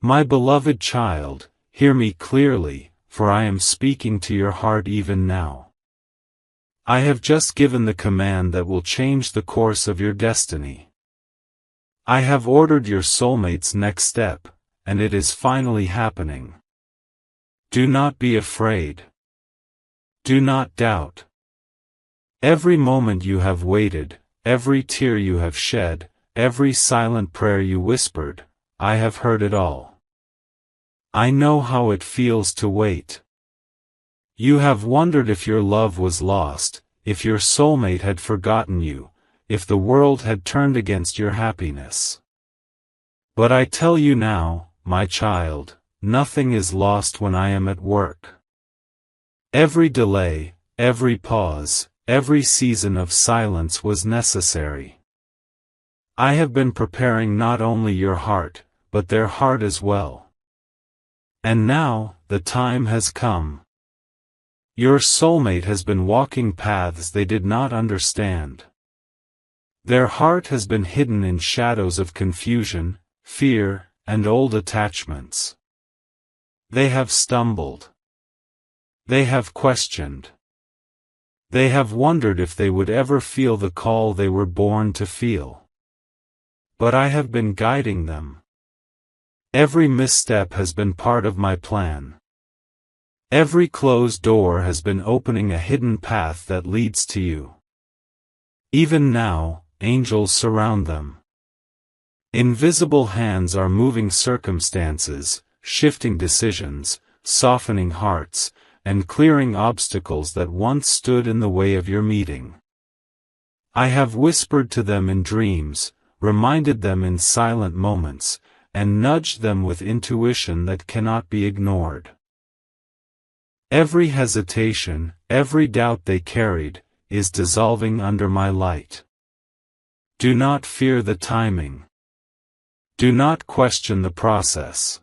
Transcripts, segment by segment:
My beloved child, hear me clearly, for I am speaking to your heart even now. I have just given the command that will change the course of your destiny. I have ordered your soulmate's next step, and it is finally happening. Do not be afraid. Do not doubt. Every moment you have waited, every tear you have shed, every silent prayer you whispered, I have heard it all. I know how it feels to wait. You have wondered if your love was lost, if your soulmate had forgotten you, if the world had turned against your happiness. But I tell you now, my child, nothing is lost when I am at work. Every delay, every pause, every season of silence was necessary. I have been preparing not only your heart, but their heart as well. And now, the time has come. Your soulmate has been walking paths they did not understand. Their heart has been hidden in shadows of confusion, fear, and old attachments. They have stumbled. They have questioned. They have wondered if they would ever feel the call they were born to feel. But I have been guiding them. Every misstep has been part of my plan. Every closed door has been opening a hidden path that leads to you. Even now, angels surround them. Invisible hands are moving circumstances, shifting decisions, softening hearts, and clearing obstacles that once stood in the way of your meeting. I have whispered to them in dreams, reminded them in silent moments, and nudged them with intuition that cannot be ignored. Every hesitation, every doubt they carried, is dissolving under my light. Do not fear the timing. Do not question the process.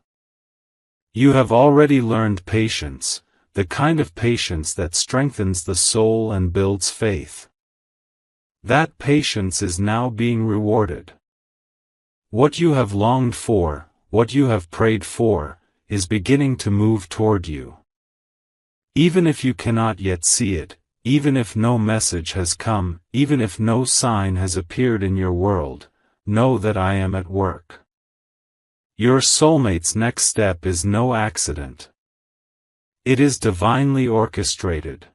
You have already learned patience, the kind of patience that strengthens the soul and builds faith. That patience is now being rewarded. What you have longed for, what you have prayed for, is beginning to move toward you. Even if you cannot yet see it, even if no message has come, even if no sign has appeared in your world, know that I am at work. Your soulmate's next step is no accident. It is divinely orchestrated.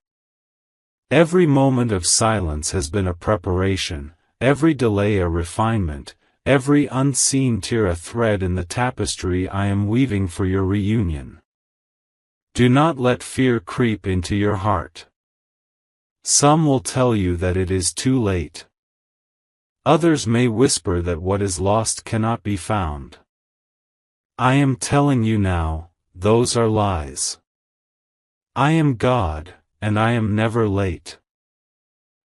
Every moment of silence has been a preparation, every delay a refinement, every unseen tear a thread in the tapestry I am weaving for your reunion. Do not let fear creep into your heart. Some will tell you that it is too late. Others may whisper that what is lost cannot be found. I am telling you now, those are lies. I am God, and I am never late.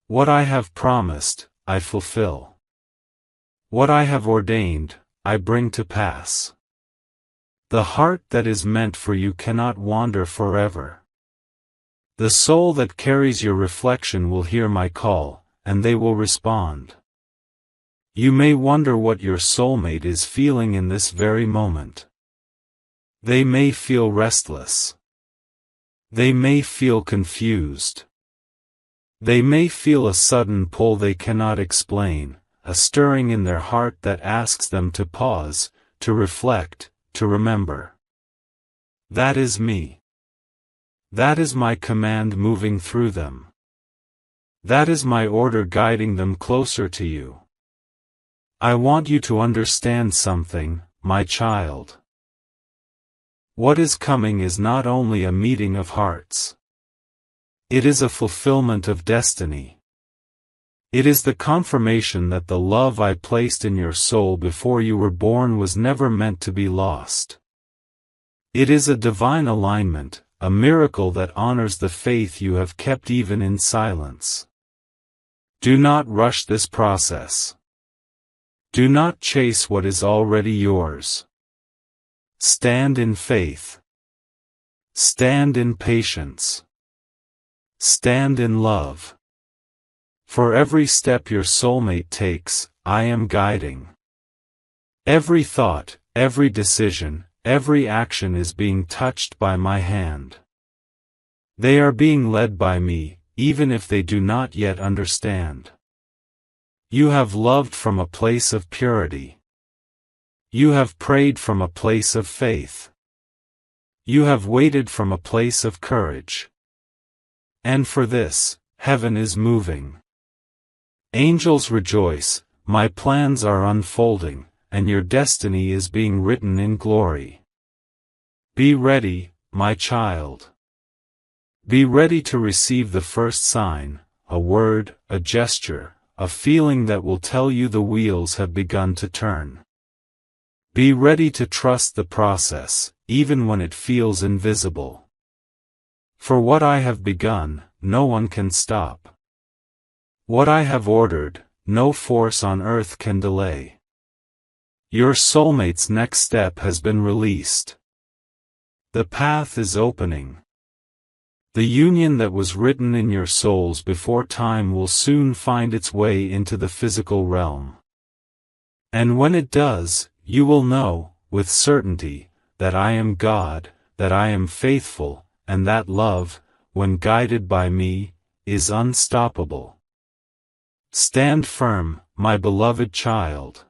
What I have promised, I fulfill. What I have ordained, I bring to pass. The heart that is meant for you cannot wander forever. The soul that carries your reflection will hear my call, and they will respond. You may wonder what your soulmate is feeling in this very moment. They may feel restless. They may feel confused. They may feel a sudden pull they cannot explain, a stirring in their heart that asks them to pause, to reflect, to remember. That is me. That is my command moving through them. That is my order guiding them closer to you. I want you to understand something, my child. What is coming is not only a meeting of hearts. It is a fulfillment of destiny. It is the confirmation that the love I placed in your soul before you were born was never meant to be lost. It is a divine alignment, a miracle that honors the faith you have kept even in silence. Do not rush this process. Do not chase what is already yours. Stand in faith. Stand in patience. Stand in love. For every step your soulmate takes, I am guiding. Every thought, every decision, every action is being touched by my hand. They are being led by me, even if they do not yet understand. You have loved from a place of purity. You have prayed from a place of faith. You have waited from a place of courage. And for this, heaven is moving. Angels rejoice, my plans are unfolding, and your destiny is being written in glory. Be ready, my child. Be ready to receive the first sign, a word, a gesture, a feeling that will tell you the wheels have begun to turn. Be ready to trust the process, even when it feels invisible. For what I have begun, no one can stop. What I have ordered, no force on earth can delay. Your soulmate's next step has been released. The path is opening. The union that was written in your souls before time will soon find its way into the physical realm. And when it does, you will know, with certainty, that I am God, that I am faithful, and that love, when guided by me, is unstoppable. Stand firm, my beloved child.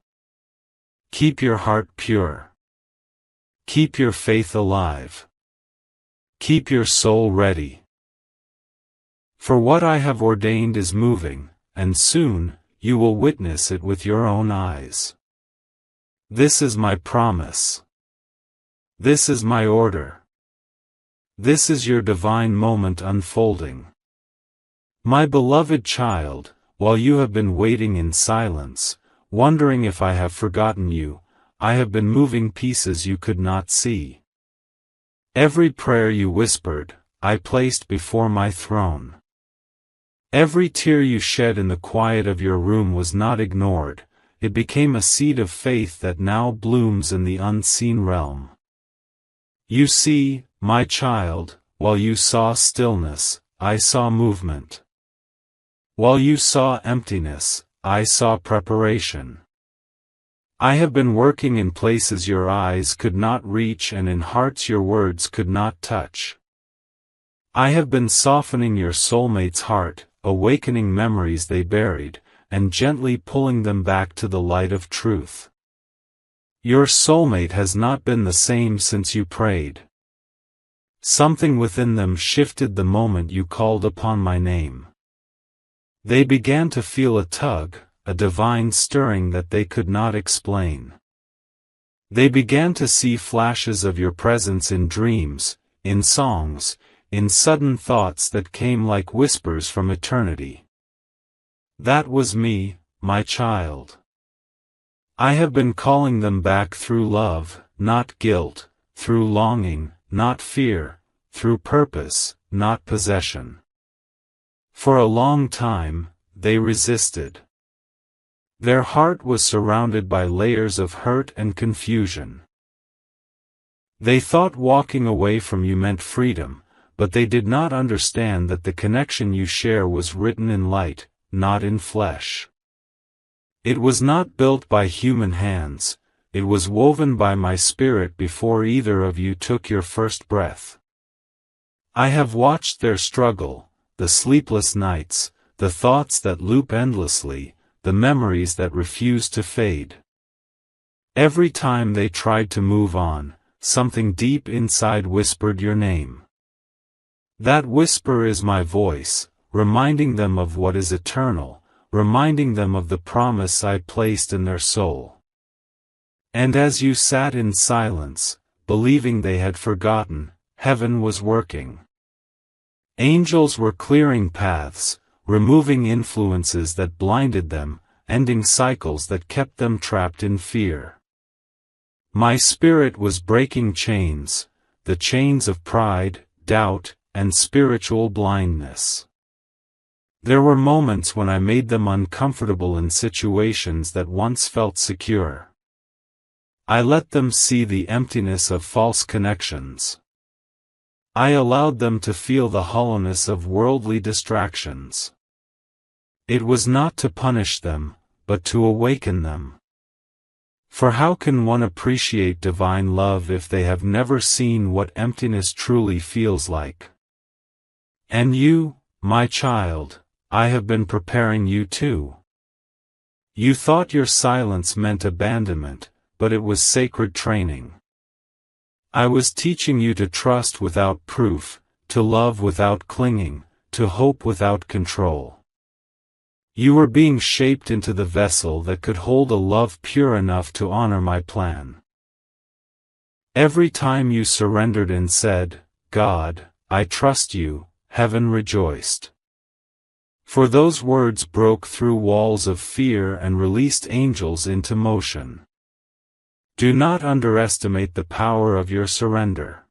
Keep your heart pure. Keep your faith alive. Keep your soul ready. For what I have ordained is moving, and soon, you will witness it with your own eyes. This is my promise. This is my order. This is your divine moment unfolding. My beloved child, while you have been waiting in silence, wondering if I have forgotten you, I have been moving pieces you could not see. Every prayer you whispered, I placed before my throne. Every tear you shed in the quiet of your room was not ignored, it became a seed of faith that now blooms in the unseen realm. You see, my child, while you saw stillness, I saw movement. While you saw emptiness, I saw preparation. I have been working in places your eyes could not reach and in hearts your words could not touch. I have been softening your soulmate's heart, awakening memories they buried, and gently pulling them back to the light of truth. Your soulmate has not been the same since you prayed. Something within them shifted the moment you called upon my name. They began to feel a tug, a divine stirring that they could not explain. They began to see flashes of your presence in dreams, in songs, in sudden thoughts that came like whispers from eternity. That was me, my child. I have been calling them back through love, not guilt, through longing, not fear, through purpose, not possession. For a long time, they resisted. Their heart was surrounded by layers of hurt and confusion. They thought walking away from you meant freedom, but they did not understand that the connection you share was written in light, not in flesh. It was not built by human hands, it was woven by my spirit before either of you took your first breath. I have watched their struggle, the sleepless nights, the thoughts that loop endlessly, the memories that refuse to fade. Every time they tried to move on, something deep inside whispered your name. That whisper is my voice, reminding them of what is eternal, reminding them of the promise I placed in their soul. And as you sat in silence, believing they had forgotten, heaven was working. Angels were clearing paths, removing influences that blinded them, ending cycles that kept them trapped in fear. My spirit was breaking chains, the chains of pride, doubt, and spiritual blindness. There were moments when I made them uncomfortable in situations that once felt secure. I let them see the emptiness of false connections. I allowed them to feel the hollowness of worldly distractions. It was not to punish them, but to awaken them. For how can one appreciate divine love if they have never seen what emptiness truly feels like? And you, my child, I have been preparing you too. You thought your silence meant abandonment, but it was sacred training. I was teaching you to trust without proof, to love without clinging, to hope without control. You were being shaped into the vessel that could hold a love pure enough to honor my plan. Every time you surrendered and said, "God, I trust you," heaven rejoiced. For those words broke through walls of fear and released angels into motion. Do not underestimate the power of your surrender.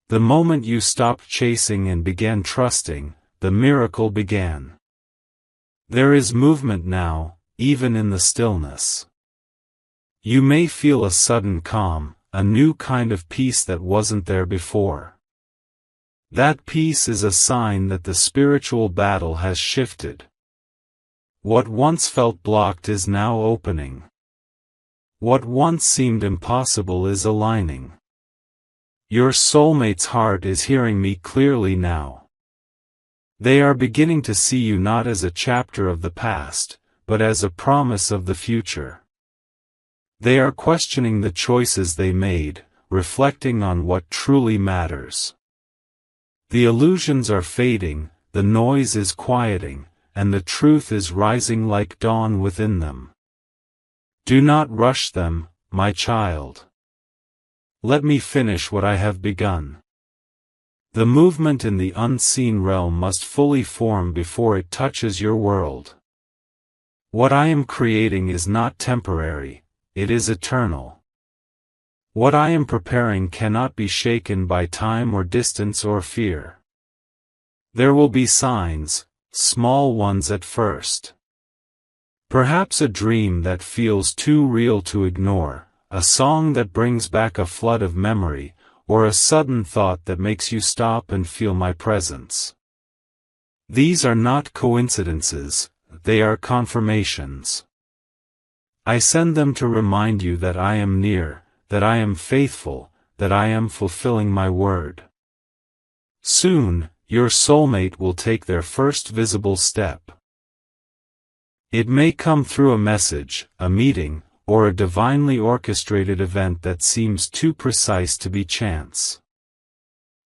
The moment you stopped chasing and began trusting, the miracle began. There is movement now, even in the stillness. You may feel a sudden calm, a new kind of peace that wasn't there before. That peace is a sign that the spiritual battle has shifted. What once felt blocked is now opening. What once seemed impossible is aligning. Your soulmate's heart is hearing me clearly now. They are beginning to see you not as a chapter of the past, but as a promise of the future. They are questioning the choices they made, reflecting on what truly matters. The illusions are fading, the noise is quieting, and the truth is rising like dawn within them. Do not rush them, my child. Let me finish what I have begun. The movement in the unseen realm must fully form before it touches your world. What I am creating is not temporary, it is eternal. What I am preparing cannot be shaken by time or distance or fear. There will be signs, small ones at first. Perhaps a dream that feels too real to ignore, a song that brings back a flood of memory, or a sudden thought that makes you stop and feel my presence. These are not coincidences, they are confirmations. I send them to remind you that I am near, that I am faithful, that I am fulfilling my word. Soon, your soulmate will take their first visible step. It may come through a message, a meeting, or a divinely orchestrated event that seems too precise to be chance.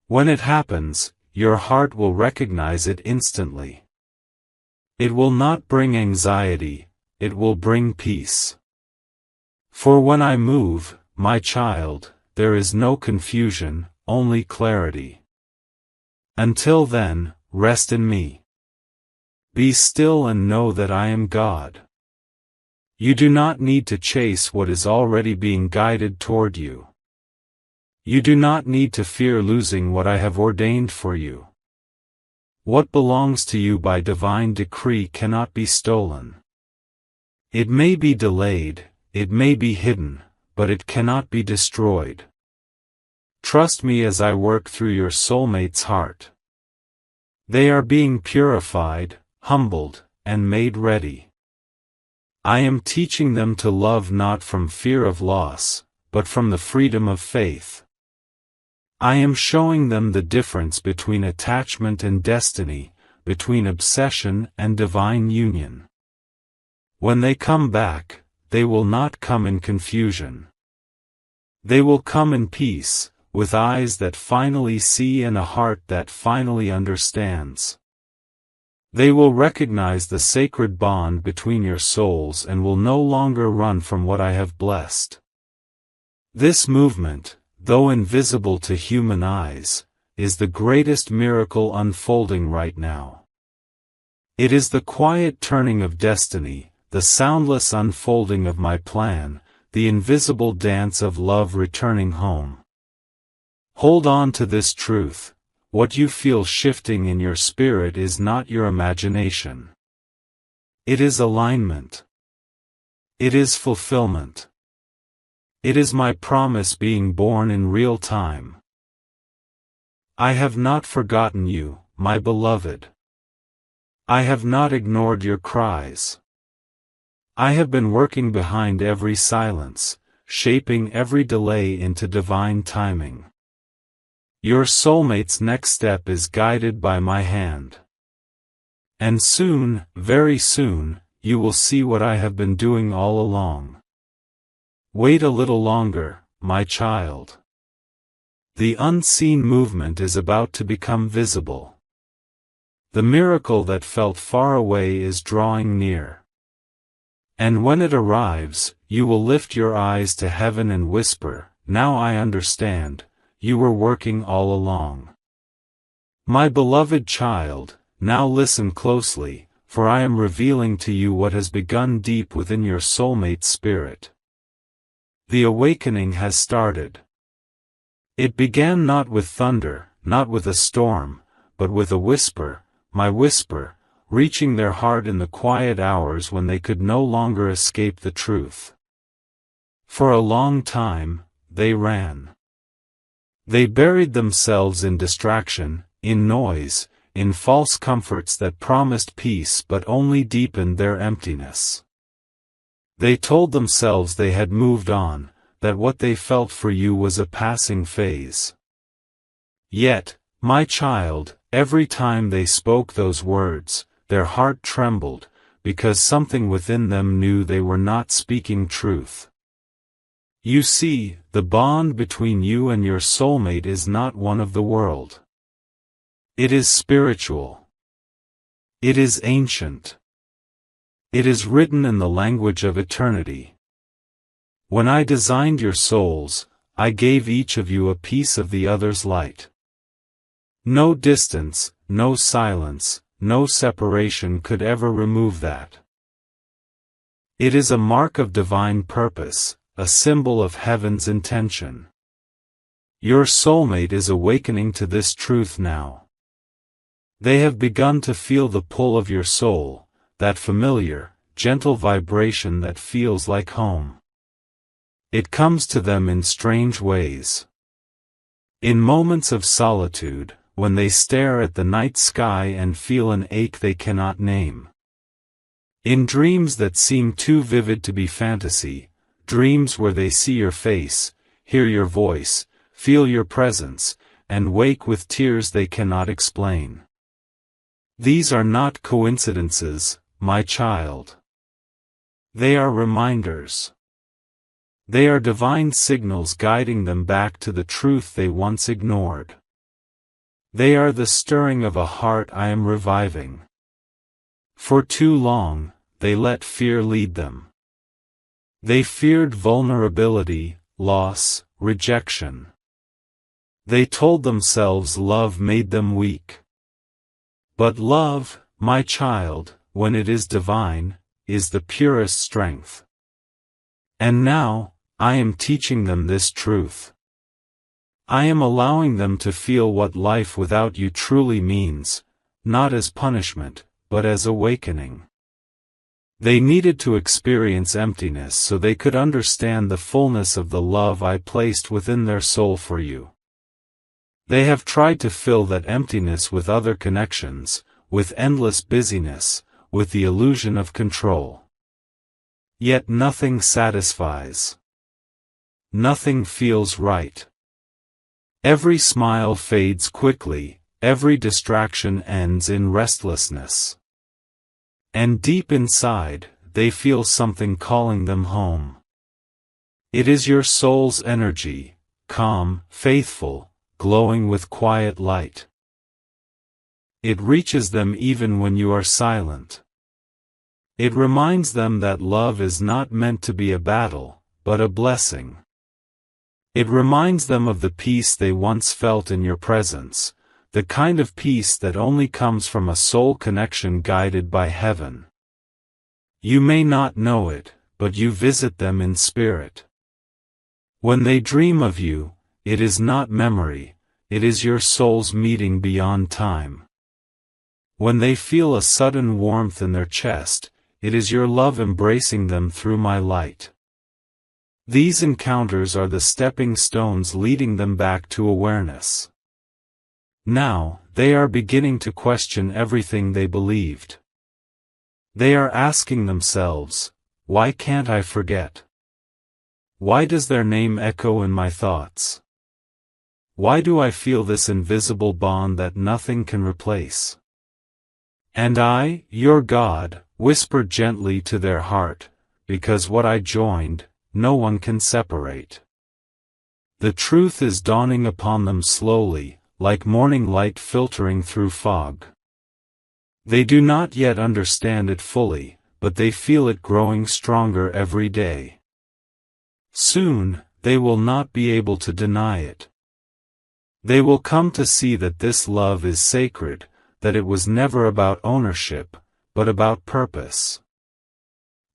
When it happens, your heart will recognize it instantly. It will not bring anxiety, it will bring peace. For when I move, my child, there is no confusion, only clarity. Until then, rest in me. Be still and know that I am God. You do not need to chase what is already being guided toward you. You do not need to fear losing what I have ordained for you. What belongs to you by divine decree cannot be stolen. It may be delayed, it may be hidden, but it cannot be destroyed. Trust me as I work through your soulmate's heart. They are being purified, humbled, and made ready. I am teaching them to love not from fear of loss, but from the freedom of faith. I am showing them the difference between attachment and destiny, between obsession and divine union. When they come back, they will not come in confusion. They will come in peace, with eyes that finally see and a heart that finally understands. They will recognize the sacred bond between your souls and will no longer run from what I have blessed. This movement, though invisible to human eyes, is the greatest miracle unfolding right now. It is the quiet turning of destiny, the soundless unfolding of my plan, the invisible dance of love returning home. Hold on to this truth. What you feel shifting in your spirit is not your imagination. It is alignment. It is fulfillment. It is my promise being born in real time. I have not forgotten you, my beloved. I have not ignored your cries. I have been working behind every silence, shaping every delay into divine timing. Your soulmate's next step is guided by my hand. And soon, very soon, you will see what I have been doing all along. Wait a little longer, my child. The unseen movement is about to become visible. The miracle that felt far away is drawing near. And when it arrives, you will lift your eyes to heaven and whisper, "Now I understand, you were working all along." My beloved child, now listen closely, for I am revealing to you what has begun deep within your soulmate spirit. The awakening has started. It began not with thunder, not with a storm, but with a whisper, my whisper, reaching their heart in the quiet hours when they could no longer escape the truth. For a long time, they ran. They buried themselves in distraction, in noise, in false comforts that promised peace but only deepened their emptiness. They told themselves they had moved on, that what they felt for you was a passing phase. Yet, my child, every time they spoke those words, their heart trembled, because something within them knew they were not speaking truth. You see, the bond between you and your soulmate is not one of the world. It is spiritual. It is ancient. It is written in the language of eternity. When I designed your souls, I gave each of you a piece of the other's light. No distance, no silence, no separation could ever remove that. It is a mark of divine purpose, a symbol of heaven's intention. Your soulmate is awakening to this truth now. They have begun to feel the pull of your soul, that familiar, gentle vibration that feels like home. It comes to them in strange ways. In moments of solitude, when they stare at the night sky and feel an ache they cannot name. In dreams that seem too vivid to be fantasy, dreams where they see your face, hear your voice, feel your presence, and wake with tears they cannot explain. These are not coincidences, my child. They are reminders. They are divine signals guiding them back to the truth they once ignored. They are the stirring of a heart I am reviving. For too long, they let fear lead them. They feared vulnerability, loss, rejection. They told themselves love made them weak. But love, my child, when it is divine, is the purest strength. And now, I am teaching them this truth. I am allowing them to feel what life without you truly means, not as punishment, but as awakening. They needed to experience emptiness so they could understand the fullness of the love I placed within their soul for you. They have tried to fill that emptiness with other connections, with endless busyness, with the illusion of control. Yet nothing satisfies. Nothing feels right. Every smile fades quickly, every distraction ends in restlessness. And deep inside, they feel something calling them home. It is your soul's energy, calm, faithful, glowing with quiet light. It reaches them even when you are silent. It reminds them that love is not meant to be a battle, but a blessing. It reminds them of the peace they once felt in your presence, the kind of peace that only comes from a soul connection guided by heaven. You may not know it, but you visit them in spirit. When they dream of you, it is not memory, it is your soul's meeting beyond time. When they feel a sudden warmth in their chest, it is your love embracing them through my light. These encounters are the stepping stones leading them back to awareness. Now, they are beginning to question everything they believed. They are asking themselves, why can't I forget? Why does their name echo in my thoughts? Why do I feel this invisible bond that nothing can replace? And I, your God, whisper gently to their heart, because what I joined, no one can separate. The truth is dawning upon them slowly, like morning light filtering through fog. They do not yet understand it fully, but they feel it growing stronger every day. Soon, they will not be able to deny it. They will come to see that this love is sacred, that it was never about ownership, but about purpose.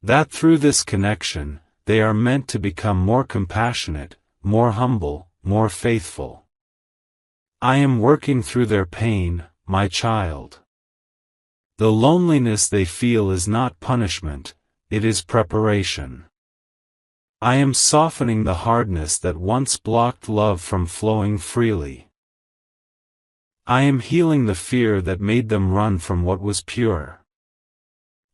That through this connection, they are meant to become more compassionate, more humble, more faithful. I am working through their pain, my child. The loneliness they feel is not punishment, it is preparation. I am softening the hardness that once blocked love from flowing freely. I am healing the fear that made them run from what was pure.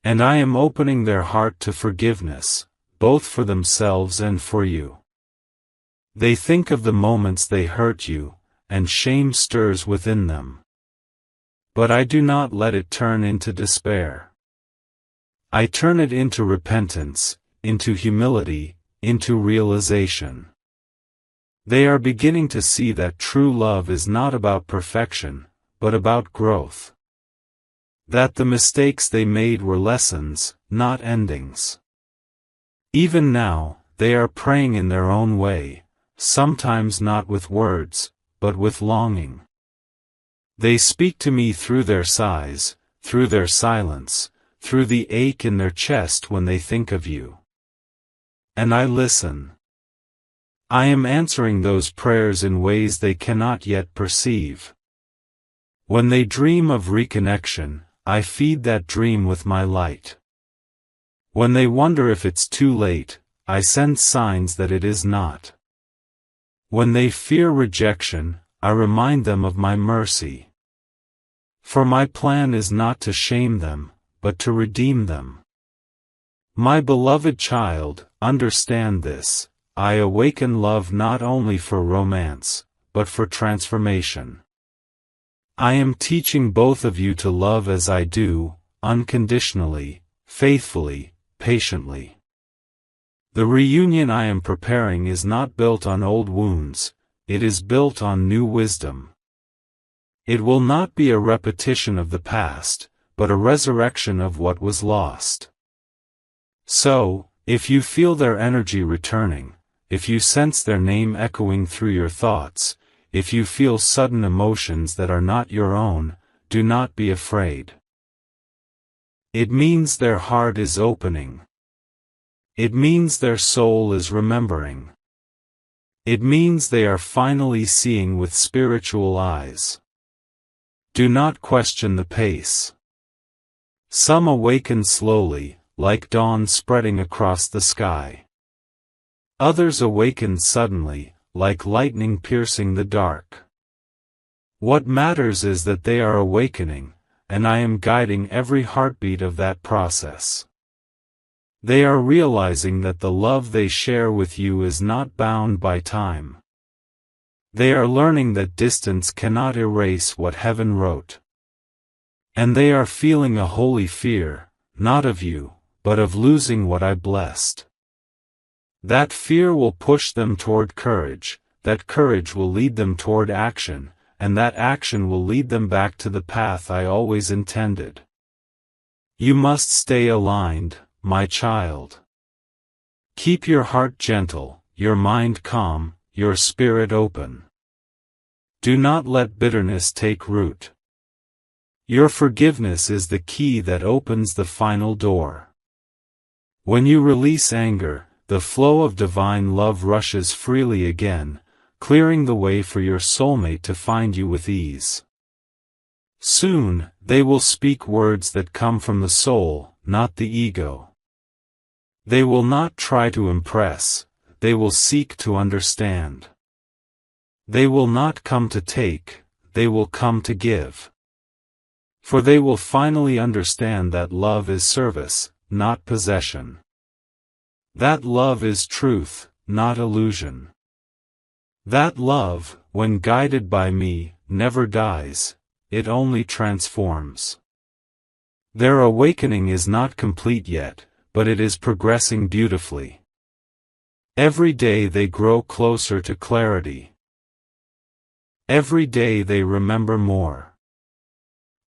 And I am opening their heart to forgiveness, both for themselves and for you. They think of the moments they hurt you, and shame stirs within them. But I do not let it turn into despair. I turn it into repentance, into humility, into realization. They are beginning to see that true love is not about perfection, but about growth. That the mistakes they made were lessons, not endings. Even now, they are praying in their own way, sometimes not with words, but with longing. They speak to me through their sighs, through their silence, through the ache in their chest when they think of you. And I listen. I am answering those prayers in ways they cannot yet perceive. When they dream of reconnection, I feed that dream with my light. When they wonder if it's too late, I send signs that it is not. When they fear rejection, I remind them of my mercy. For my plan is not to shame them, but to redeem them. My beloved child, understand this, I awaken love not only for romance, but for transformation. I am teaching both of you to love as I do, unconditionally, faithfully, patiently. The reunion I am preparing is not built on old wounds, it is built on new wisdom. It will not be a repetition of the past, but a resurrection of what was lost. So, if you feel their energy returning, if you sense their name echoing through your thoughts, if you feel sudden emotions that are not your own, do not be afraid. It means their heart is opening. It means their soul is remembering. It means they are finally seeing with spiritual eyes. Do not question the pace. Some awaken slowly, like dawn spreading across the sky. Others awaken suddenly, like lightning piercing the dark. What matters is that they are awakening, and I am guiding every heartbeat of that process. They are realizing that the love they share with you is not bound by time. They are learning that distance cannot erase what heaven wrote. And they are feeling a holy fear, not of you, but of losing what I blessed. That fear will push them toward courage, that courage will lead them toward action, and that action will lead them back to the path I always intended. You must stay aligned, my child. Keep your heart gentle, your mind calm, your spirit open. Do not let bitterness take root. Your forgiveness is the key that opens the final door. When you release anger, the flow of divine love rushes freely again, clearing the way for your soulmate to find you with ease. Soon, they will speak words that come from the soul, not the ego. They will not try to impress, they will seek to understand. They will not come to take, they will come to give. For they will finally understand that love is service, not possession. That love is truth, not illusion. That love, when guided by me, never dies, it only transforms. Their awakening is not complete yet, but it is progressing beautifully. Every day they grow closer to clarity. Every day they remember more.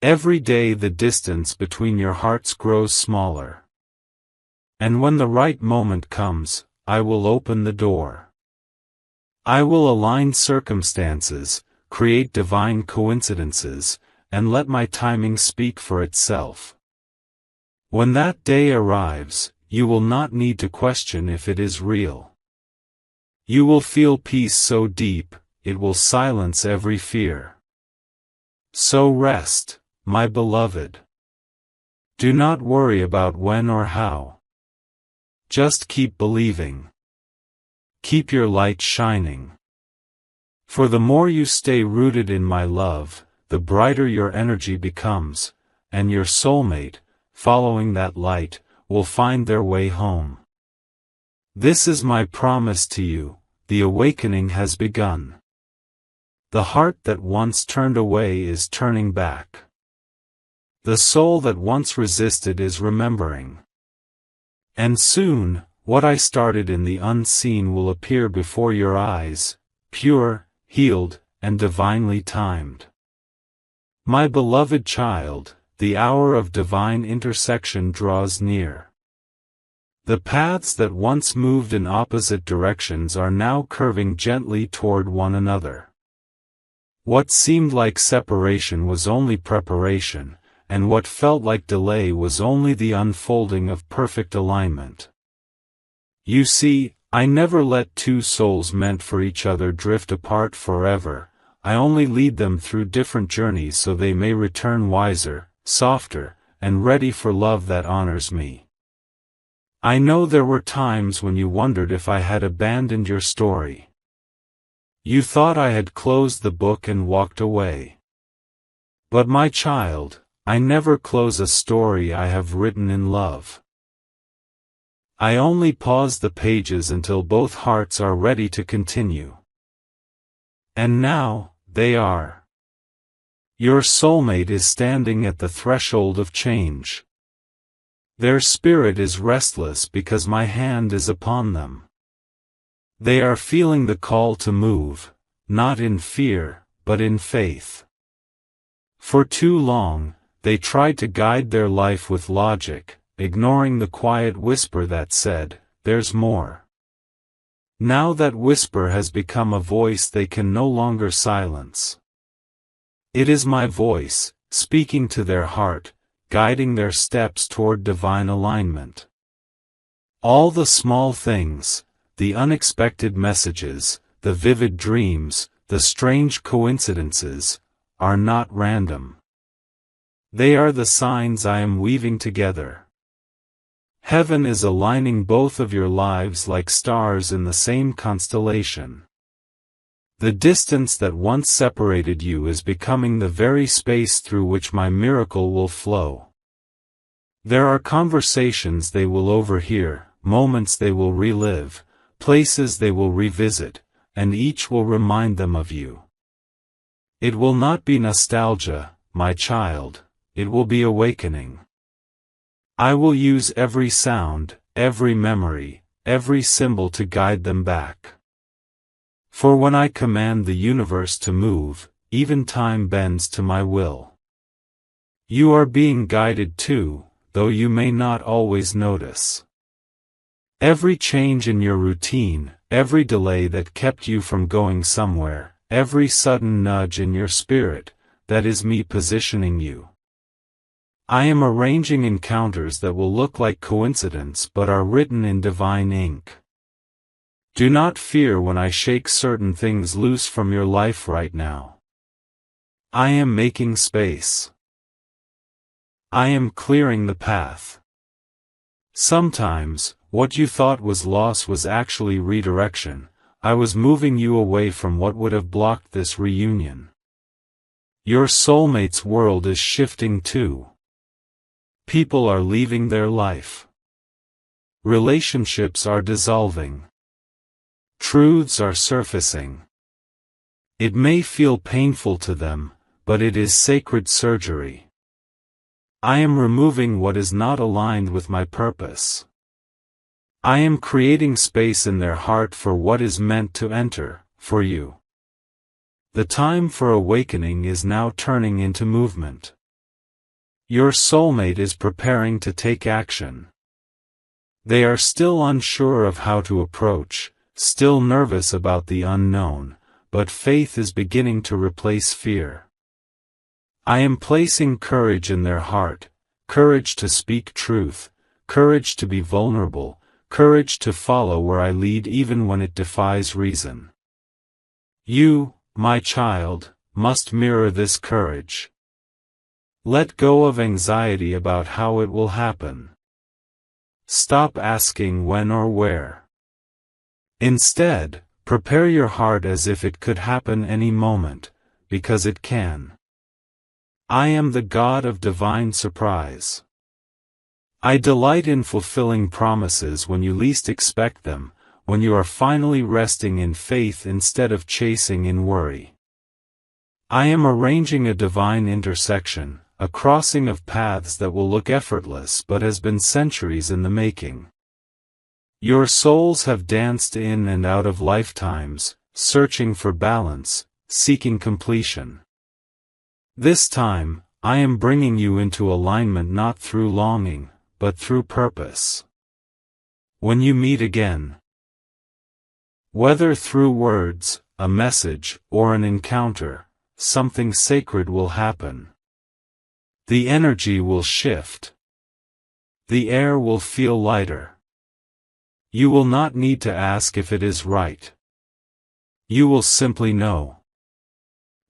Every day the distance between your hearts grows smaller. And when the right moment comes, I will open the door. I will align circumstances, create divine coincidences, and let my timing speak for itself. When that day arrives, you will not need to question if it is real. You will feel peace so deep, it will silence every fear. So rest, my beloved. Do not worry about when or how. Just keep believing. Keep your light shining. For the more you stay rooted in my love, the brighter your energy becomes, and your soulmate, following that light, will find their way home. This is my promise to you, the awakening has begun. The heart that once turned away is turning back. The soul that once resisted is remembering. And soon, what I started in the unseen will appear before your eyes, pure, healed, and divinely timed. My beloved child, the hour of divine intersection draws near. The paths that once moved in opposite directions are now curving gently toward one another. What seemed like separation was only preparation, and what felt like delay was only the unfolding of perfect alignment. You see, I never let two souls meant for each other drift apart forever. I only lead them through different journeys so they may return wiser, softer, and ready for love that honors me. I know there were times when you wondered if I had abandoned your story. You thought I had closed the book and walked away. But my child, I never close a story I have written in love. I only pause the pages until both hearts are ready to continue. And now, they are. Your soulmate is standing at the threshold of change. Their spirit is restless because my hand is upon them. They are feeling the call to move, not in fear, but in faith. For too long, they tried to guide their life with logic, ignoring the quiet whisper that said, "There's more." Now that whisper has become a voice they can no longer silence. It is my voice, speaking to their heart, guiding their steps toward divine alignment. All the small things, the unexpected messages, the vivid dreams, the strange coincidences, are not random. They are the signs I am weaving together. Heaven is aligning both of your lives like stars in the same constellation. The distance that once separated you is becoming the very space through which my miracle will flow. There are conversations they will overhear, moments they will relive, places they will revisit, and each will remind them of you. It will not be nostalgia, my child, it will be awakening. I will use every sound, every memory, every symbol to guide them back. For when I command the universe to move, even time bends to my will. You are being guided too, though you may not always notice. Every change in your routine, every delay that kept you from going somewhere, every sudden nudge in your spirit, that is me positioning you. I am arranging encounters that will look like coincidence but are written in divine ink. Do not fear when I shake certain things loose from your life right now. I am making space. I am clearing the path. Sometimes, what you thought was loss was actually redirection. I was moving you away from what would have blocked this reunion. Your soulmate's world is shifting too. People are leaving their life. Relationships are dissolving. Truths are surfacing. It may feel painful to them, but it is sacred surgery. I am removing what is not aligned with my purpose. I am creating space in their heart for what is meant to enter, for you. The time for awakening is now turning into movement. Your soulmate is preparing to take action. They are still unsure of how to approach, still nervous about the unknown, but faith is beginning to replace fear. I am placing courage in their heart, courage to speak truth, courage to be vulnerable, courage to follow where I lead even when it defies reason. You, my child, must mirror this courage. Let go of anxiety about how it will happen. Stop asking when or where. Instead, prepare your heart as if it could happen any moment, because it can. I am the God of divine surprise. I delight in fulfilling promises when you least expect them, when you are finally resting in faith instead of chasing in worry. I am arranging a divine intersection, a crossing of paths that will look effortless but has been centuries in the making. Your souls have danced in and out of lifetimes, searching for balance, seeking completion. This time, I am bringing you into alignment not through longing, but through purpose. When you meet again, whether through words, a message, or an encounter, something sacred will happen. The energy will shift. The air will feel lighter. You will not need to ask if it is right. You will simply know.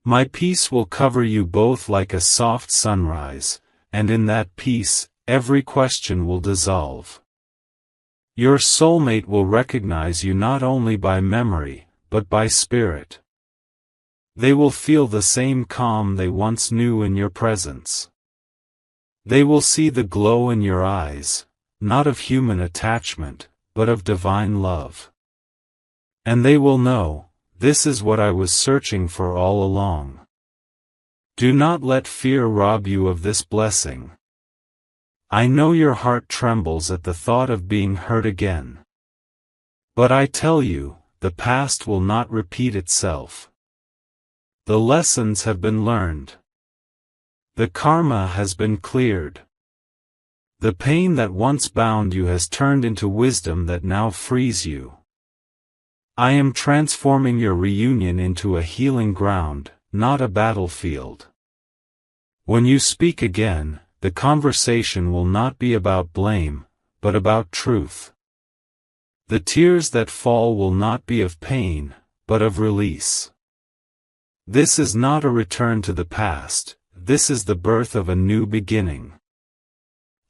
My peace will cover you both like a soft sunrise, and in that peace, every question will dissolve. Your soulmate will recognize you not only by memory, but by spirit. They will feel the same calm they once knew in your presence. They will see the glow in your eyes, not of human attachment, but of divine love. And they will know, this is what I was searching for all along. Do not let fear rob you of this blessing. I know your heart trembles at the thought of being hurt again. But I tell you, the past will not repeat itself. The lessons have been learned. The karma has been cleared. The pain that once bound you has turned into wisdom that now frees you. I am transforming your reunion into a healing ground, not a battlefield. When you speak again, the conversation will not be about blame, but about truth. The tears that fall will not be of pain, but of release. This is not a return to the past. This is the birth of a new beginning.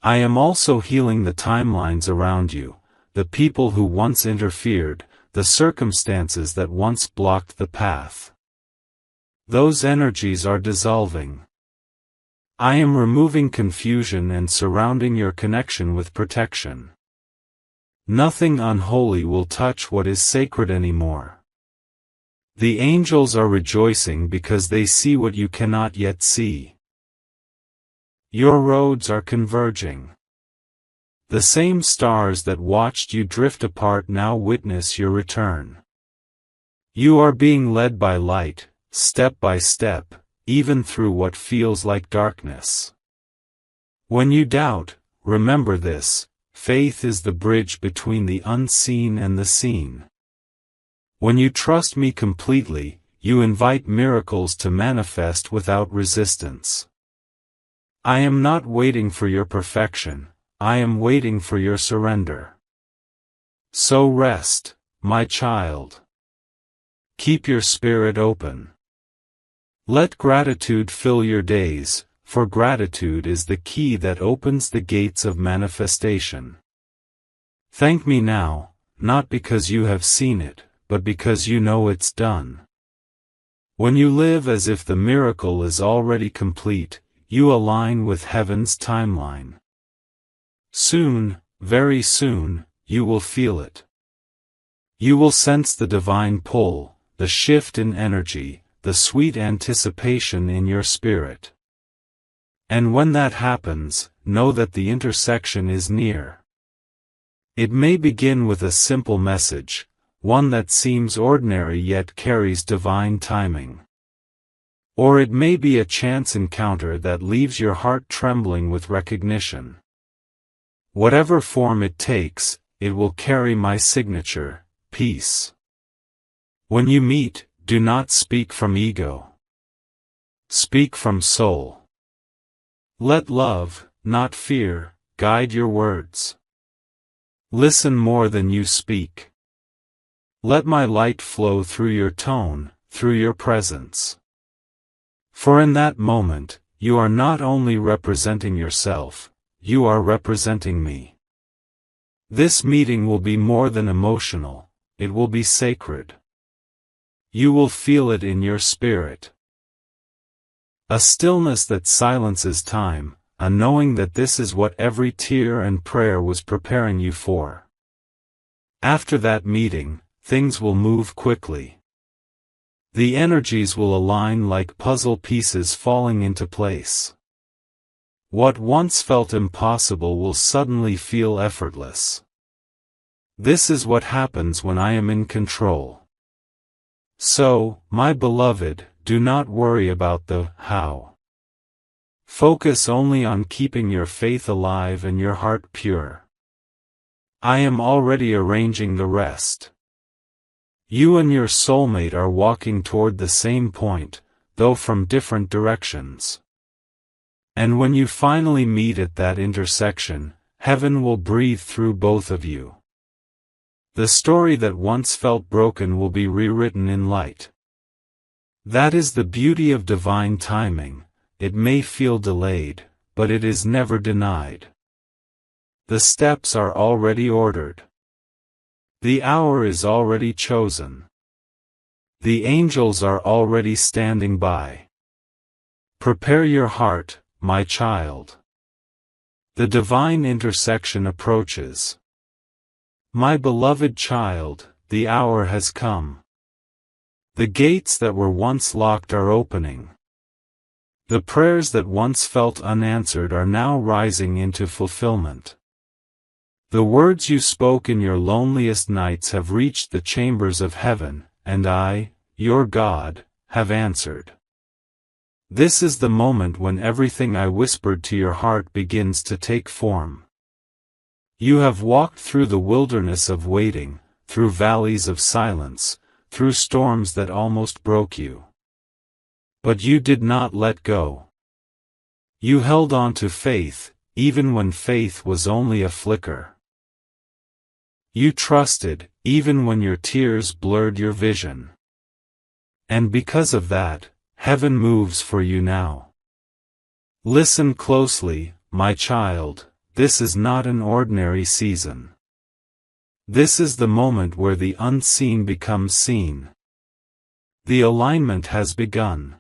I am also healing the timelines around you, the people who once interfered, the circumstances that once blocked the path. Those energies are dissolving. I am removing confusion and surrounding your connection with protection. Nothing unholy will touch what is sacred anymore. The angels are rejoicing because they see what you cannot yet see. Your roads are converging. The same stars that watched you drift apart now witness your return. You are being led by light, step by step, even through what feels like darkness. When you doubt, remember this: faith is the bridge between the unseen and the seen. When you trust me completely, you invite miracles to manifest without resistance. I am not waiting for your perfection, I am waiting for your surrender. So rest, my child. Keep your spirit open. Let gratitude fill your days, for gratitude is the key that opens the gates of manifestation. Thank me now, not because you have seen it, but because you know it's done. When you live as if the miracle is already complete, you align with heaven's timeline. Soon, very soon, you will feel it. You will sense the divine pull, the shift in energy, the sweet anticipation in your spirit. And when that happens, know that the intersection is near. It may begin with a simple message, one that seems ordinary yet carries divine timing. Or it may be a chance encounter that leaves your heart trembling with recognition. Whatever form it takes, it will carry my signature, peace. When you meet, do not speak from ego. Speak from soul. Let love, not fear, guide your words. Listen more than you speak. Let my light flow through your tone, through your presence. For in that moment, you are not only representing yourself, you are representing me. This meeting will be more than emotional, it will be sacred. You will feel it in your spirit. A stillness that silences time, a knowing that this is what every tear and prayer was preparing you for. After that meeting, things will move quickly. The energies will align like puzzle pieces falling into place. What once felt impossible will suddenly feel effortless. This is what happens when I am in control. So, my beloved, do not worry about the how. Focus only on keeping your faith alive and your heart pure. I am already arranging the rest. You and your soulmate are walking toward the same point, though from different directions. And when you finally meet at that intersection, heaven will breathe through both of you. The story that once felt broken will be rewritten in light. That is the beauty of divine timing. It may feel delayed, but it is never denied. The steps are already ordered. The hour is already chosen. The angels are already standing by. Prepare your heart, my child. The divine intersection approaches. My beloved child, the hour has come. The gates that were once locked are opening. The prayers that once felt unanswered are now rising into fulfillment. The words you spoke in your loneliest nights have reached the chambers of heaven, and I, your God, have answered. This is the moment when everything I whispered to your heart begins to take form. You have walked through the wilderness of waiting, through valleys of silence, through storms that almost broke you. But you did not let go. You held on to faith, even when faith was only a flicker. You trusted, even when your tears blurred your vision. And because of that, heaven moves for you now. Listen closely, my child, this is not an ordinary season. This is the moment where the unseen becomes seen. The alignment has begun.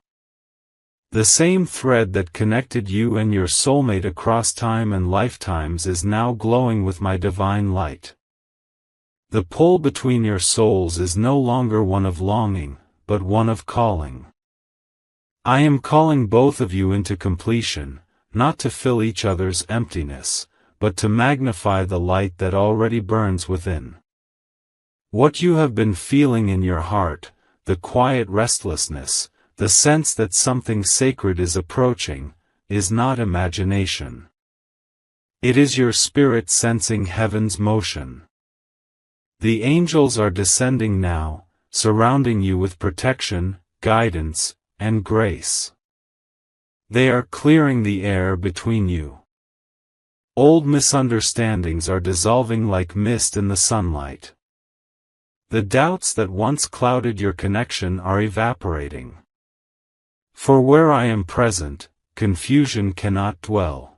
The same thread that connected you and your soulmate across time and lifetimes is now glowing with my divine light. The pull between your souls is no longer one of longing, but one of calling. I am calling both of you into completion, not to fill each other's emptiness, but to magnify the light that already burns within. What you have been feeling in your heart, the quiet restlessness, the sense that something sacred is approaching, is not imagination. It is your spirit sensing heaven's motion. The angels are descending now, surrounding you with protection, guidance, and grace. They are clearing the air between you. Old misunderstandings are dissolving like mist in the sunlight. The doubts that once clouded your connection are evaporating. For where I am present, confusion cannot dwell.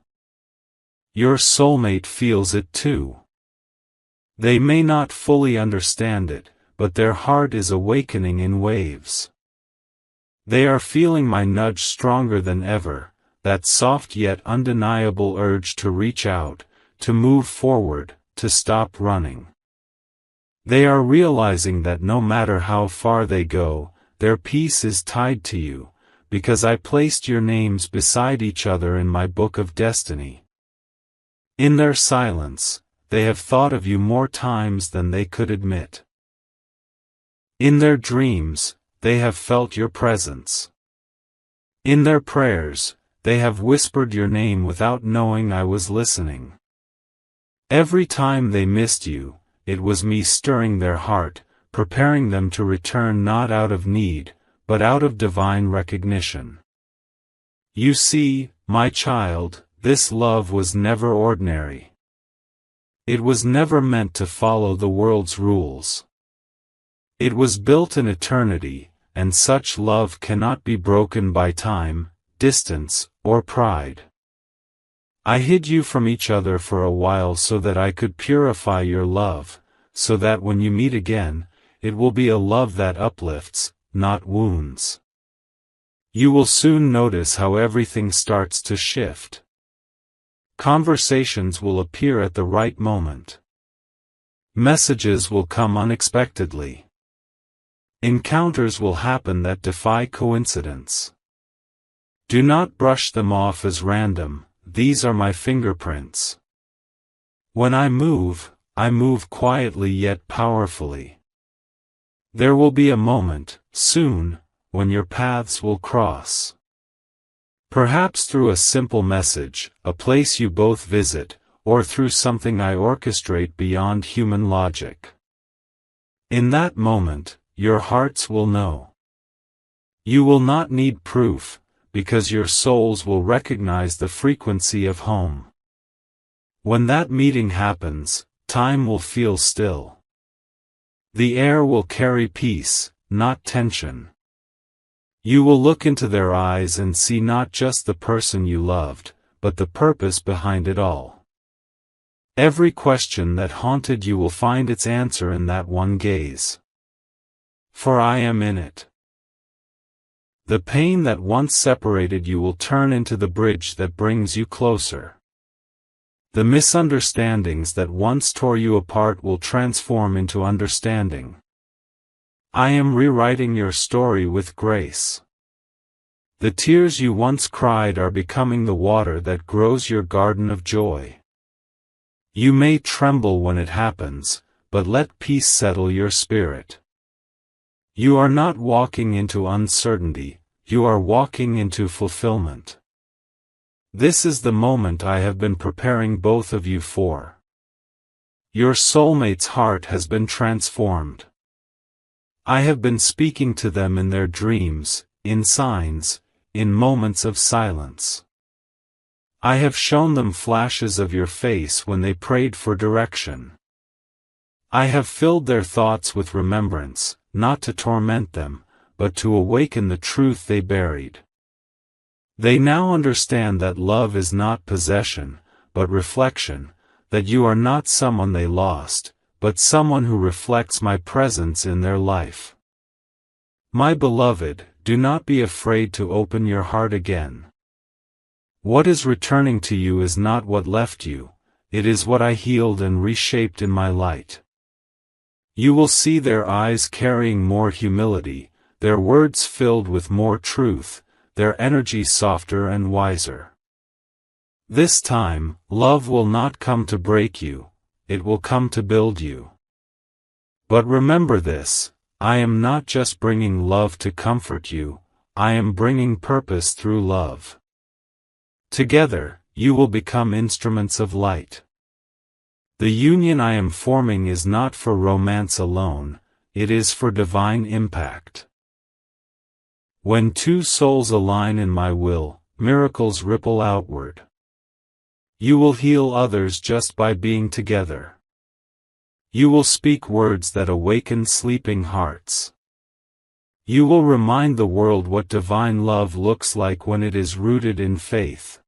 Your soulmate feels it too. They may not fully understand it, but their heart is awakening in waves. They are feeling my nudge stronger than ever, that soft yet undeniable urge to reach out, to move forward, to stop running. They are realizing that no matter how far they go, their peace is tied to you, because I placed your names beside each other in my book of destiny. In their silence, they have thought of you more times than they could admit. In their dreams, they have felt your presence. In their prayers, they have whispered your name without knowing I was listening. Every time they missed you, it was me stirring their heart, preparing them to return not out of need, but out of divine recognition. You see, my child, this love was never ordinary. It was never meant to follow the world's rules. It was built in eternity, and such love cannot be broken by time, distance, or pride. I hid you from each other for a while so that I could purify your love, so that when you meet again, it will be a love that uplifts, not wounds. You will soon notice how everything starts to shift. Conversations will appear at the right moment. Messages will come unexpectedly. Encounters will happen that defy coincidence. Do not brush them off as random, these are my fingerprints. When I move quietly yet powerfully. There will be a moment, soon, when your paths will cross. Perhaps through a simple message, a place you both visit, or through something I orchestrate beyond human logic. In that moment, your hearts will know. You will not need proof, because your souls will recognize the frequency of home. When that meeting happens, time will feel still. The air will carry peace, not tension. You will look into their eyes and see not just the person you loved, but the purpose behind it all. Every question that haunted you will find its answer in that one gaze. For I am in it. The pain that once separated you will turn into the bridge that brings you closer. The misunderstandings that once tore you apart will transform into understanding. I am rewriting your story with grace. The tears you once cried are becoming the water that grows your garden of joy. You may tremble when it happens, but let peace settle your spirit. You are not walking into uncertainty, you are walking into fulfillment. This is the moment I have been preparing both of you for. Your soulmate's heart has been transformed. I have been speaking to them in their dreams, in signs, in moments of silence. I have shown them flashes of your face when they prayed for direction. I have filled their thoughts with remembrance, not to torment them, but to awaken the truth they buried. They now understand that love is not possession, but reflection, that you are not someone they lost, but someone who reflects my presence in their life. My beloved, do not be afraid to open your heart again. What is returning to you is not what left you, it is what I healed and reshaped in my light. You will see their eyes carrying more humility, their words filled with more truth, their energy softer and wiser. This time, love will not come to break you, it will come to build you. But remember this, I am not just bringing love to comfort you, I am bringing purpose through love. Together, you will become instruments of light. The union I am forming is not for romance alone, it is for divine impact. When two souls align in my will, miracles ripple outward. You will heal others just by being together. You will speak words that awaken sleeping hearts. You will remind the world what divine love looks like when it is rooted in faith.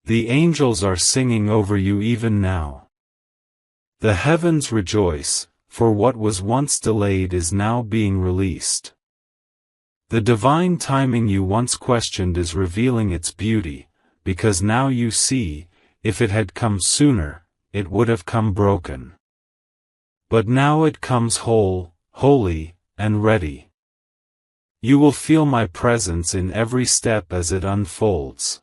The angels are singing over you even now. The heavens rejoice, for what was once delayed is now being released. The divine timing you once questioned is revealing its beauty, because now you see, if it had come sooner, it would have come broken. But now it comes whole, holy, and ready. You will feel my presence in every step as it unfolds.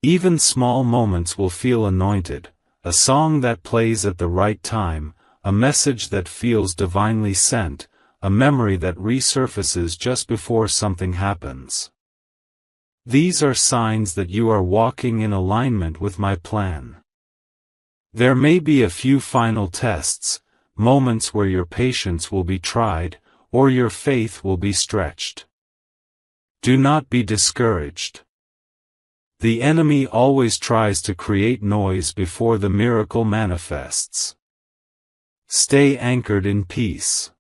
Even small moments will feel anointed, a song that plays at the right time, a message that feels divinely sent, a memory that resurfaces just before something happens. These are signs that you are walking in alignment with my plan. There may be a few final tests, moments where your patience will be tried, or your faith will be stretched. Do not be discouraged. The enemy always tries to create noise before the miracle manifests. Stay anchored in peace.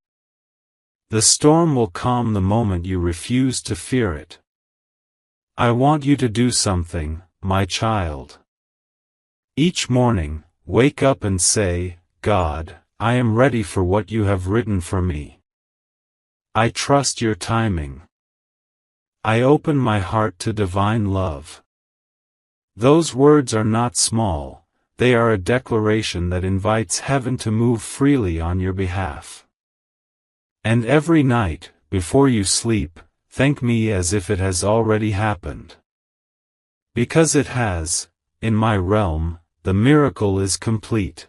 The storm will calm the moment you refuse to fear it. I want you to do something, my child. Each morning, wake up and say, God, I am ready for what you have written for me. I trust your timing. I open my heart to divine love. Those words are not small, they are a declaration that invites heaven to move freely on your behalf. And every night, before you sleep, thank me as if it has already happened. Because it has, in my realm, the miracle is complete.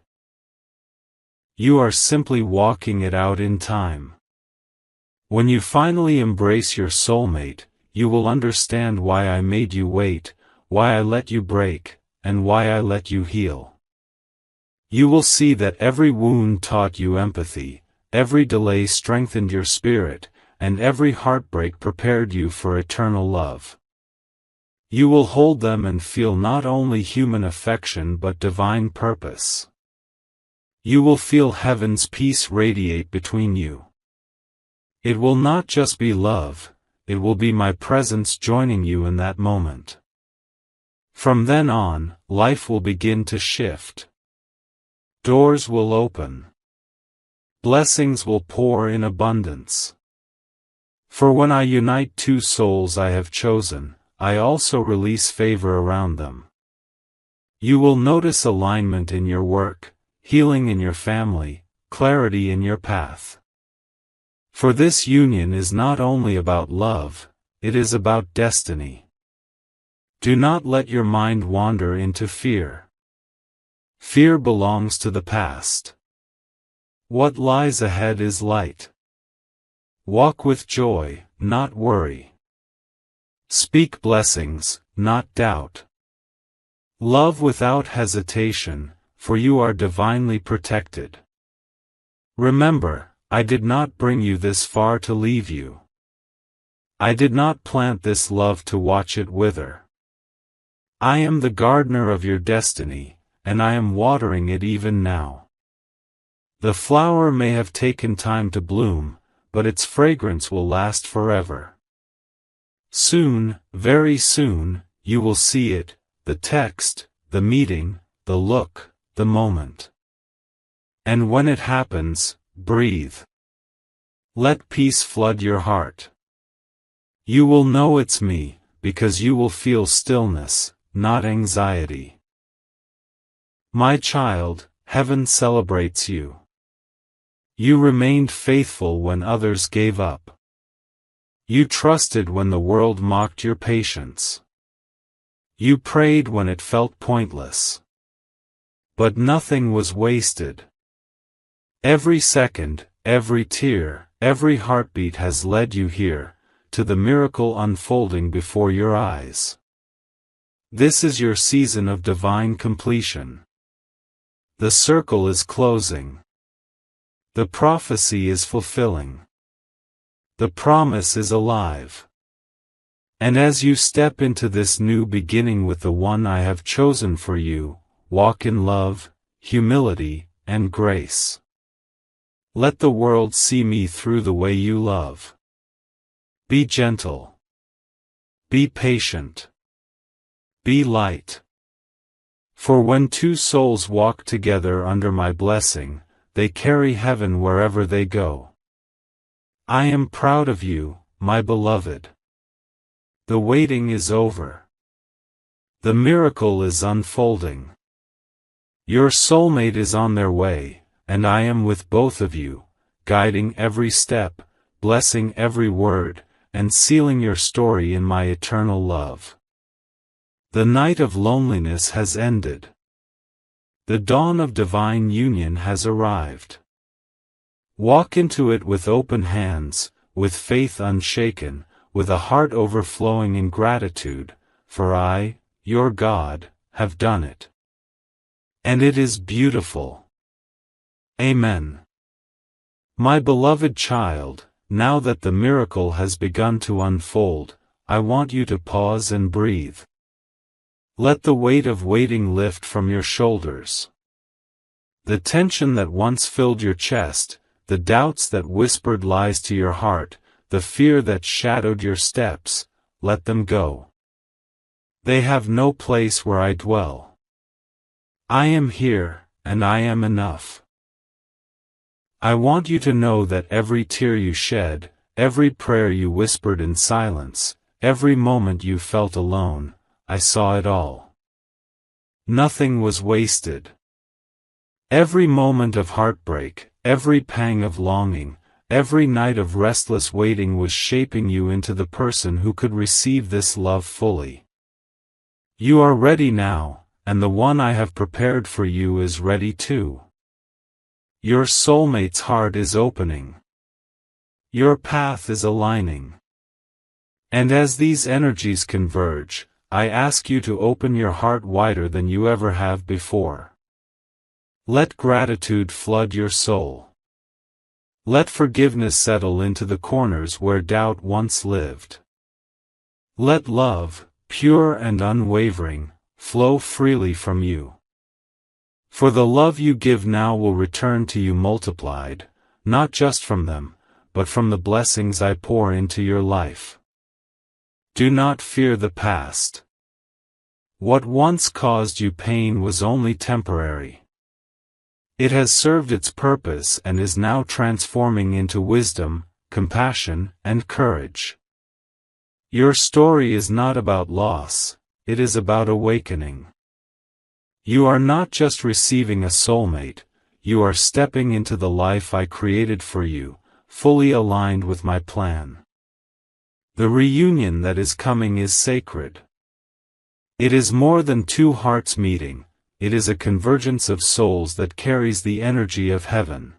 You are simply walking it out in time. When you finally embrace your soulmate, you will understand why I made you wait, why I let you break, and why I let you heal. You will see that every wound taught you empathy, every delay strengthened your spirit, and every heartbreak prepared you for eternal love. You will hold them and feel not only human affection but divine purpose. You will feel heaven's peace radiate between you. It will not just be love, it will be my presence joining you in that moment. From then on, life will begin to shift. Doors will open. Blessings will pour in abundance. For when I unite two souls I have chosen, I also release favor around them. You will notice alignment in your work, healing in your family, clarity in your path. For this union is not only about love, it is about destiny. Do not let your mind wander into fear. Fear belongs to the past. What lies ahead is light. Walk with joy, not worry. Speak blessings, not doubt. Love without hesitation, for you are divinely protected. Remember, I did not bring you this far to leave you. I did not plant this love to watch it wither. I am the gardener of your destiny, and I am watering it even now. The flower may have taken time to bloom, but its fragrance will last forever. Soon, very soon, you will see it, the text, the meeting, the look, the moment. And when it happens, breathe. Let peace flood your heart. You will know it's me, because you will feel stillness, not anxiety. My child, heaven celebrates you. You remained faithful when others gave up. You trusted when the world mocked your patience. You prayed when it felt pointless. But nothing was wasted. Every second, every tear, every heartbeat has led you here, to the miracle unfolding before your eyes. This is your season of divine completion. The circle is closing. The prophecy is fulfilling. The promise is alive. And as you step into this new beginning with the one I have chosen for you, walk in love, humility, and grace. Let the world see me through the way you love. Be gentle. Be patient. Be light. For when two souls walk together under my blessing, they carry heaven wherever they go. I am proud of you, my beloved. The waiting is over. The miracle is unfolding. Your soulmate is on their way, and I am with both of you, guiding every step, blessing every word, and sealing your story in my eternal love. The night of loneliness has ended. The dawn of divine union has arrived. Walk into it with open hands, with faith unshaken, with a heart overflowing in gratitude, for I, your God, have done it. And it is beautiful. Amen. My beloved child, now that the miracle has begun to unfold, I want you to pause and breathe. Let the weight of waiting lift from your shoulders. The tension that once filled your chest, the doubts that whispered lies to your heart, the fear that shadowed your steps, let them go. They have no place where I dwell. I am here, and I am enough. I want you to know that every tear you shed, every prayer you whispered in silence, every moment you felt alone, I saw it all. Nothing was wasted. Every moment of heartbreak, every pang of longing, every night of restless waiting was shaping you into the person who could receive this love fully. You are ready now, and the one I have prepared for you is ready too. Your soulmate's heart is opening. Your path is aligning. And as these energies converge, I ask you to open your heart wider than you ever have before. Let gratitude flood your soul. Let forgiveness settle into the corners where doubt once lived. Let love, pure and unwavering, flow freely from you. For the love you give now will return to you multiplied, not just from them, but from the blessings I pour into your life. Do not fear the past. What once caused you pain was only temporary. It has served its purpose and is now transforming into wisdom, compassion, and courage. Your story is not about loss, it is about awakening. You are not just receiving a soulmate, you are stepping into the life I created for you, fully aligned with my plan. The reunion that is coming is sacred. It is more than two hearts meeting, it is a convergence of souls that carries the energy of heaven.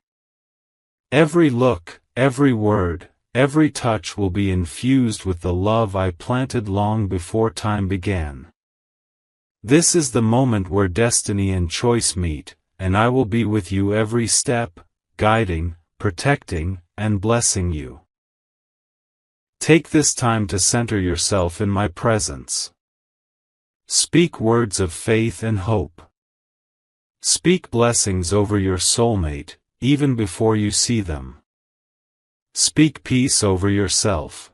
Every look, every word, every touch will be infused with the love I planted long before time began. This is the moment where destiny and choice meet, and I will be with you every step, guiding, protecting, and blessing you. Take this time to center yourself in my presence. Speak words of faith and hope. Speak blessings over your soulmate, even before you see them. Speak peace over yourself.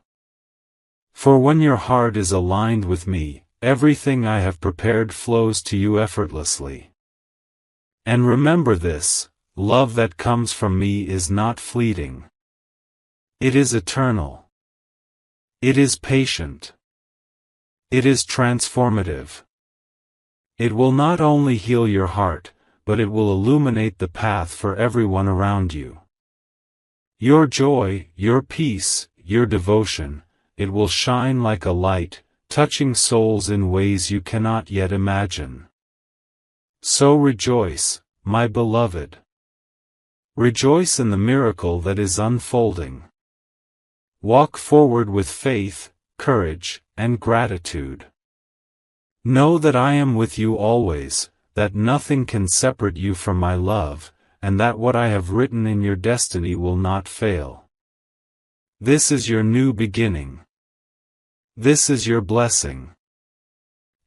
For when your heart is aligned with me, everything I have prepared flows to you effortlessly. And remember this, love that comes from me is not fleeting. It is eternal. It is patient. It is transformative. It will not only heal your heart, but it will illuminate the path for everyone around you. Your joy, your peace, your devotion, it will shine like a light, touching souls in ways you cannot yet imagine. So rejoice, my beloved. Rejoice in the miracle that is unfolding. Walk forward with faith, courage, and gratitude. Know that I am with you always, that nothing can separate you from my love, and that what I have written in your destiny will not fail. This is your new beginning. This is your blessing.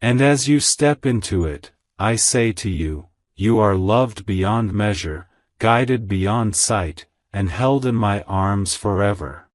And as you step into it, I say to you, you are loved beyond measure, guided beyond sight, and held in my arms forever.